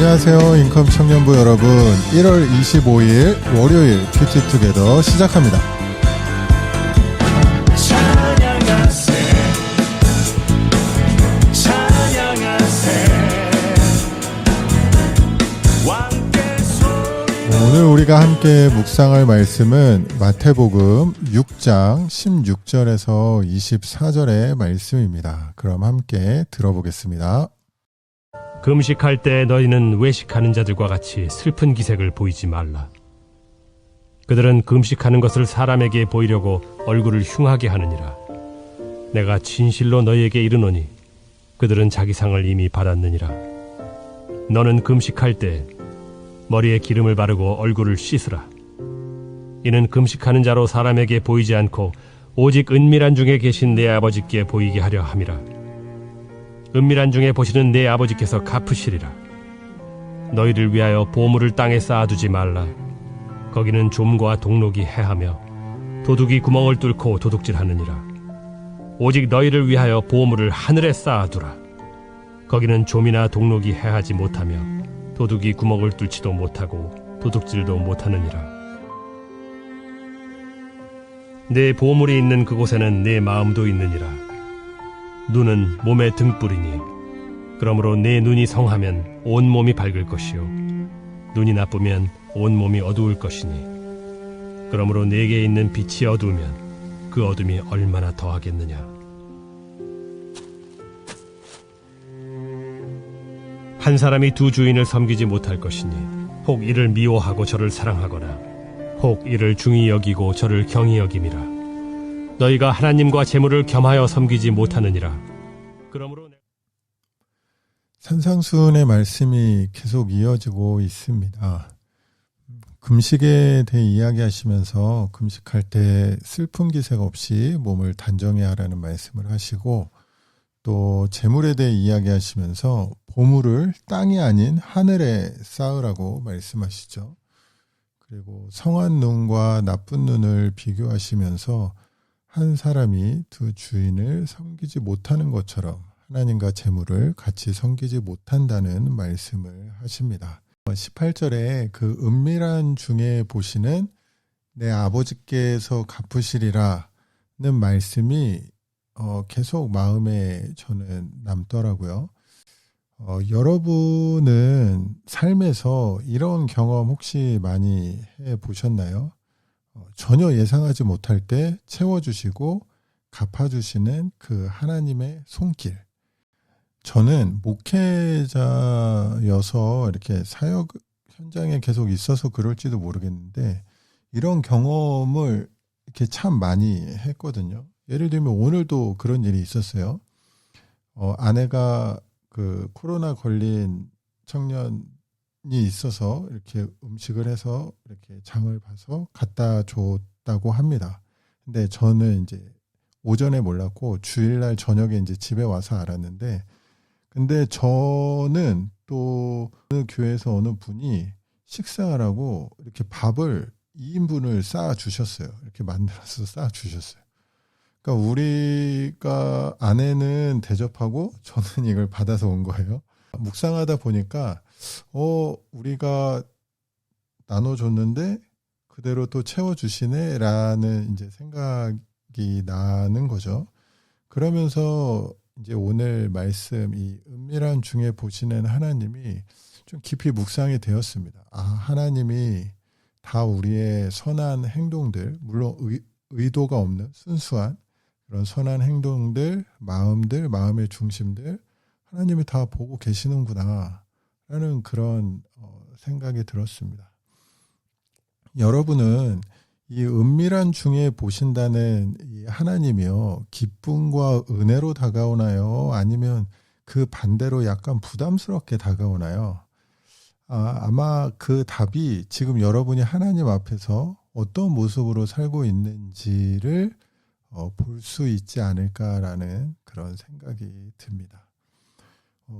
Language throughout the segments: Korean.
안녕하세요. 인컴 청년부 여러분. 1월 25일 월요일 큐티 투게더 시작합니다. 오늘 우리가 함께 묵상할 말씀은 마태복음 6장 16절에서 24절의 말씀입니다. 그럼 함께 들어보겠습니다. 금식할 때 너희는 외식하는 자들과 같이 슬픈 기색을 보이지 말라. 그들은 금식하는 것을 사람에게 보이려고 얼굴을 흉하게 하느니라. 내가 진실로 너희에게 이르노니 그들은 자기 상을 이미 받았느니라. 너는 금식할 때 머리에 기름을 바르고 얼굴을 씻으라. 이는 금식하는 자로 사람에게 보이지 않고 오직 은밀한 중에 계신 내 아버지께 보이게 하려 함이라. 은밀한 중에 보시는 내 아버지께서 갚으시리라. 너희를 위하여 보물을 땅에 쌓아두지 말라. 거기는 좀과 동록이 해하며 도둑이 구멍을 뚫고 도둑질하느니라. 오직 너희를 위하여 보물을 하늘에 쌓아두라. 거기는 좀이나 동록이 해하지 못하며 도둑이 구멍을 뚫지도 못하고 도둑질도 못하느니라. 내 보물이 있는 그곳에는 내 마음도 있느니라. 눈은 몸의 등불이니 그러므로 내 눈이 성하면 온 몸이 밝을 것이요 눈이 나쁘면 온 몸이 어두울 것이니 그러므로 내게 있는 빛이 어두우면 그 어둠이 얼마나 더하겠느냐. 한 사람이 두 주인을 섬기지 못할 것이니 혹 이를 미워하고 저를 사랑하거나 혹 이를 중히 여기고 저를 경히 여김이라. 너희가 하나님과 재물을 겸하여 섬기지 못하느니라. 그러므로 산상수훈의 말씀이 계속 이어지고 있습니다. 금식에 대해 이야기하시면서 금식할 때 슬픈 기색 없이 몸을 단정해야 하라는 말씀을 하시고 또 재물에 대해 이야기하시면서 보물을 땅이 아닌 하늘에 쌓으라고 말씀하시죠. 그리고 성한 눈과 나쁜 눈을 비교하시면서 한 사람이 두 주인을 섬기지 못하는 것처럼 하나님과 재물을 같이 섬기지 못한다는 말씀을 하십니다. 18절에 그 은밀한 중에 보시는 내 아버지께서 갚으시리라는 말씀이 계속 마음에 저는 남더라고요. 여러분은 삶에서 이런 경험 혹시 많이 해보셨나요? 전혀 예상하지 못할 때 채워주시고 갚아주시는 그 하나님의 손길. 저는 목회자여서 이렇게 사역 현장에 계속 있어서 그럴지도 모르겠는데 이런 경험을 이렇게 참 많이 했거든요. 예를 들면 오늘도 그런 일이 있었어요. 아내가 그 코로나 걸린 청년이 있어서 이렇게 음식을 해서 이렇게 장을 봐서 갖다 줬다고 합니다. 근데 저는 이제 오전에 몰랐고 주일날 저녁에 이제 집에 와서 알았는데 근데 저는 또 어느 교회에서 어느 분이 식사하라고 이렇게 밥을 2인분을 쌓아 주셨어요. 이렇게 만들어서 쌓아 주셨어요. 그러니까 우리가 아내는 대접하고 저는 이걸 받아서 온 거예요. 묵상하다 보니까 우리가 나눠줬는데 그대로 또 채워주시네 라는 이제 생각이 나는 거죠. 그러면서 이제 오늘 말씀 이 은밀한 중에 보시는 하나님이 좀 깊이 묵상이 되었습니다. 하나님이 다 우리의 선한 행동들, 물론 의도가 없는 순수한 그런 선한 행동들, 마음들, 마음의 중심들 하나님이 다 보고 계시는구나 라는 그런 생각이 들었습니다. 여러분은 이 은밀한 중에 보신다는 이 하나님이요, 기쁨과 은혜로 다가오나요? 아니면 그 반대로 약간 부담스럽게 다가오나요? 아마 그 답이 지금 여러분이 하나님 앞에서 어떤 모습으로 살고 있는지를 볼 수 있지 않을까라는 그런 생각이 듭니다.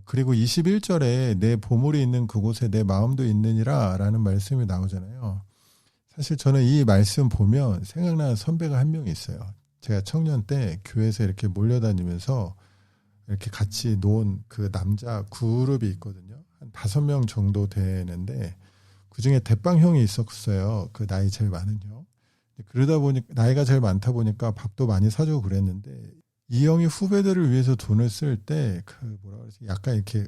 그리고 21절에 내 보물이 있는 그곳에 내 마음도 있느니라 라는 말씀이 나오잖아요. 사실 저는 이 말씀 보면 생각나는 선배가 한 명 있어요. 제가 청년 때 교회에서 이렇게 몰려다니면서 이렇게 같이 논 그 남자 그룹이 있거든요. 한 5명 정도 되는데 그중에 대빵형이 있었어요. 그 나이 제일 많은 형. 그러다 보니까 나이가 제일 많다 보니까 밥도 많이 사주고 그랬는데 이 형이 후배들을 위해서 돈을 쓸 때 그 뭐라 그러지? 약간 이렇게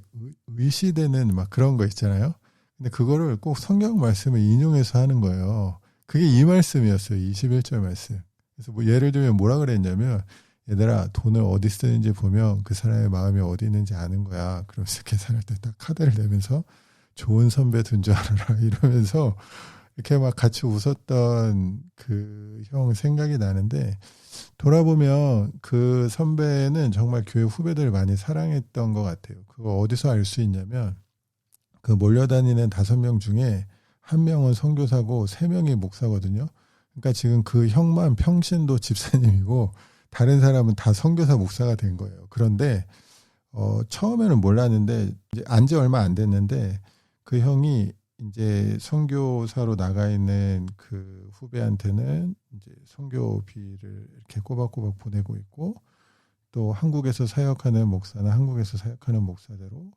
의시되는 막 그런 거 있잖아요. 근데 그거를 꼭 성경 말씀을 인용해서 하는 거예요. 그게 이 말씀이었어요. 21절 말씀. 그래서 뭐 예를 들면 뭐라 그랬냐면 얘들아 돈을 어디 쓰는지 보면 그 사람의 마음이 어디 있는지 아는 거야. 그러면서 계산할 때 딱 카드를 내면서 좋은 선배 둔 줄 알아라 이러면서 이렇게 막 같이 웃었던 그 형 생각이 나는데 돌아보면 그 선배는 정말 교회 후배들을 많이 사랑했던 것 같아요. 그거 어디서 알 수 있냐면 그 몰려다니는 5명 중에 1명은 선교사고 3명이 목사거든요. 그러니까 지금 그 형만 평신도 집사님이고 다른 사람은 다 선교사 목사가 된 거예요. 그런데 처음에는 몰랐는데 이제 안지 얼마 안 됐는데 그 형이 이제 선교사로 나가 있는 그 후배한테는 이제 선교비를 이렇게 꼬박꼬박 보내고 있고 또 한국에서 사역하는 목사는 한국에서 사역하는 목사대로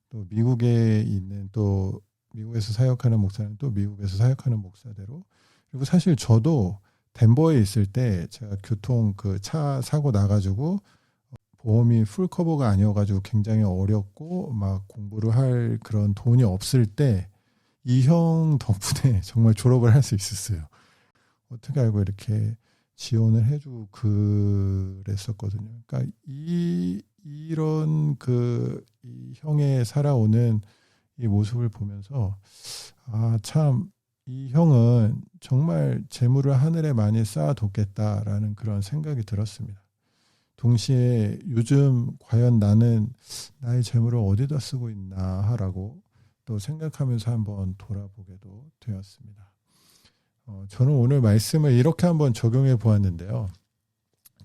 또 미국에 있는 또 미국에서 사역하는 목사는 또 미국에서 사역하는 목사대로 그리고 사실 저도 덴버에 있을 때 제가 교통 그 차 사고 나가지고 보험이 풀 커버가 아니어가지고 굉장히 어렵고 막 공부를 할 그런 돈이 없을 때 이 형 덕분에 정말 졸업을 할 수 있었어요. 어떻게 알고 이렇게 지원을 해주고 그랬었거든요. 그러니까 이런 이 형의 살아오는 이 모습을 보면서 참 이 형은 정말 재물을 하늘에 많이 쌓아뒀겠다라는 그런 생각이 들었습니다. 동시에 요즘 과연 나는 나의 재물을 어디다 쓰고 있나 하라고 또 생각하면서 한번 돌아보게도 되었습니다. 저는 오늘 말씀을 이렇게 한번 적용해 보았는데요.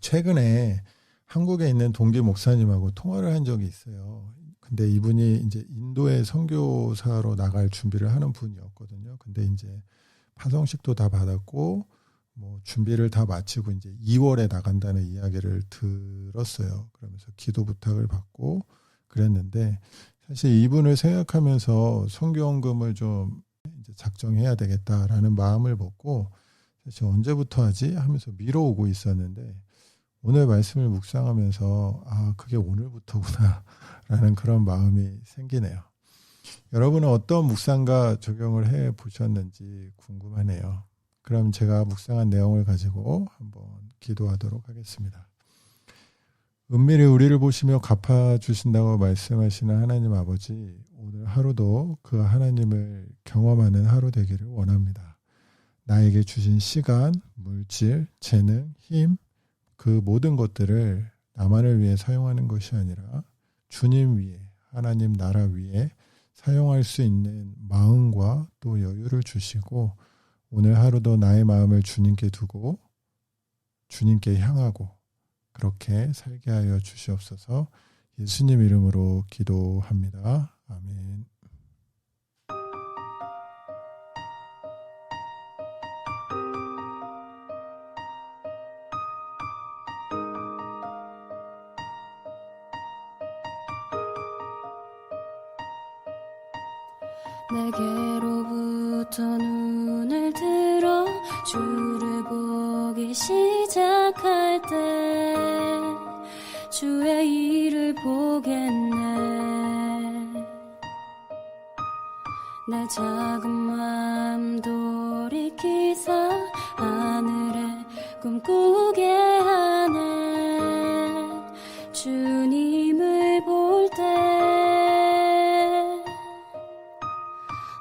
최근에 한국에 있는 동기 목사님하고 통화를 한 적이 있어요. 근데 이분이 이제 인도에 선교사로 나갈 준비를 하는 분이었거든요. 근데 이제 파송식도 다 받았고 뭐 준비를 다 마치고 이제 2월에 나간다는 이야기를 들었어요. 그러면서 기도 부탁을 받고 그랬는데 사실 이분을 생각하면서 선교헌금을 좀 이제 작정해야 되겠다라는 마음을 먹고 사실 언제부터 하지 하면서 미뤄오고 있었는데 오늘 말씀을 묵상하면서 그게 오늘부터구나라는 그런 마음이 생기네요. 여러분은 어떤 묵상과 적용을 해 보셨는지 궁금하네요. 그럼 제가 묵상한 내용을 가지고 한번 기도하도록 하겠습니다. 은밀히 우리를 보시며 갚아주신다고 말씀하시는 하나님 아버지, 오늘 하루도 그 하나님을 경험하는 하루 되기를 원합니다. 나에게 주신 시간, 물질, 재능, 힘, 그 모든 것들을 나만을 위해 사용하는 것이 아니라 주님 위해, 하나님 나라 위해 사용할 수 있는 마음과 또 여유를 주시고 오늘 하루도 나의 마음을 주님께 두고 주님께 향하고 그렇게 살게 하여 주시옵소서. 예수님 이름으로 기도합니다. 아멘. 내게로부터 눈을 들어 주를 보기 시작할 때 주의 일을 보겠네. 내 작은 마음 돌이키사 하늘에 꿈꾸게 하네. 주님을 볼 때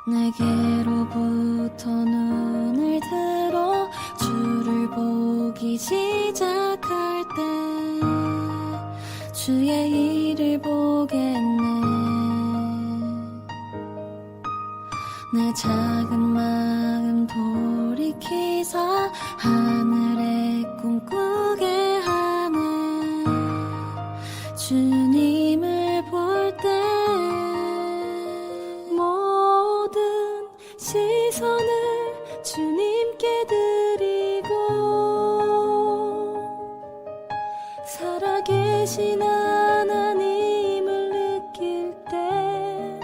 내게로부터 눈을 들어 주를 보기 시작할 때 주의 일을 보겠네. 내 작은 마음 돌이키사 하늘에 꿈꾸게 하네. 주님을 볼 때 모든 시선을 주님께 드리고 살아계신 하나님을 느낄 때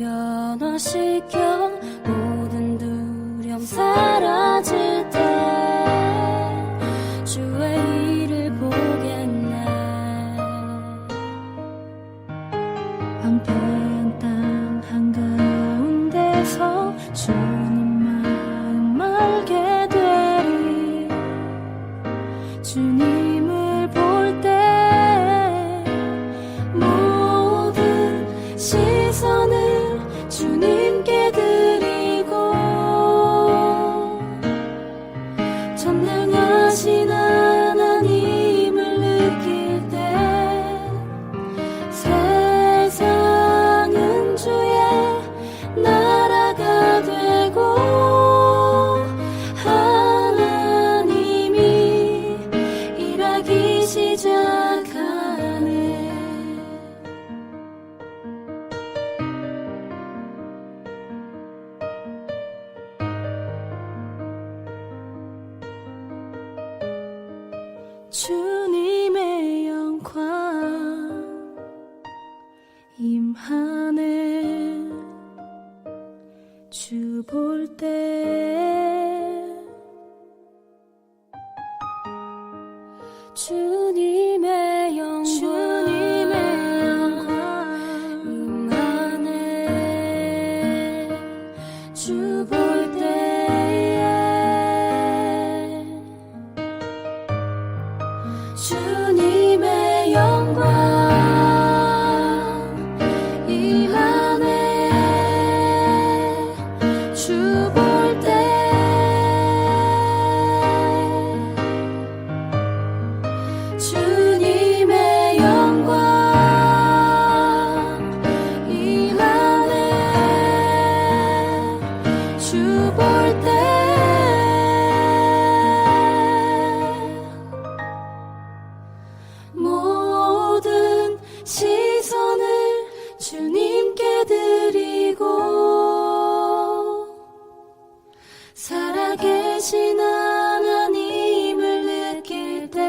변화시켜 모든 두려움 사라질 때 주의 일을 보겠네. 황폐한 땅 한가운데서 주님 마음 알게 되리. 주님을 볼 때 모든 시선을 주님께 드리고 전능하신 하나님을 느낄 때 세상은 주의 나라가 되고 하나님이 일하기 시작하네. 주님의 영광 임하네. 주 볼 때 주님의 영광 임하네. 주 볼 때에 주님의 영광 임하네. 주 볼 때 주님의 영광 임하네. 주 볼 때 모든 시선을 주님께 드리고 살아계신 하나님을 느낄 때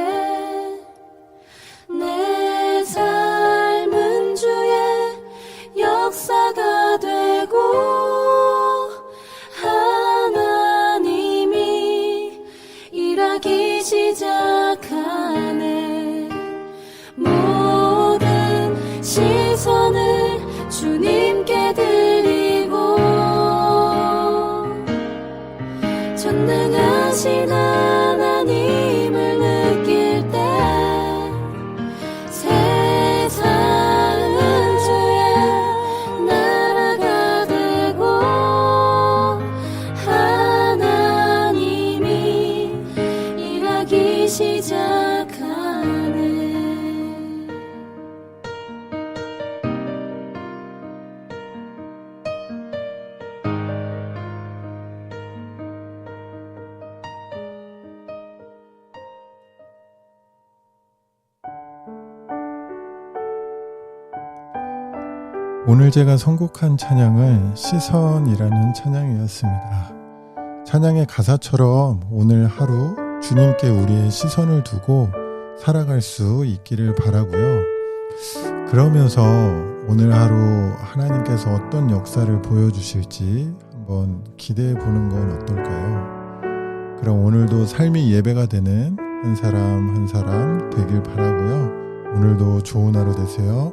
내 삶은 주의 역사가 되고 하나님이 일하기 시작하네. 모든 시선을 주님께 드리고 전능하신 하나님을 느낄 때 세상은 주의 나라가 되고 하나님이 일하기 시작하네. 오늘 제가 선곡한 찬양은 시선이라는 찬양이었습니다. 찬양의 가사처럼 오늘 하루 주님께 우리의 시선을 두고 살아갈 수 있기를 바라고요. 그러면서 오늘 하루 하나님께서 어떤 역사를 보여주실지 한번 기대해 보는 건 어떨까요? 그럼 오늘도 삶이 예배가 되는 한 사람 한 사람 되길 바라고요. 오늘도 좋은 하루 되세요.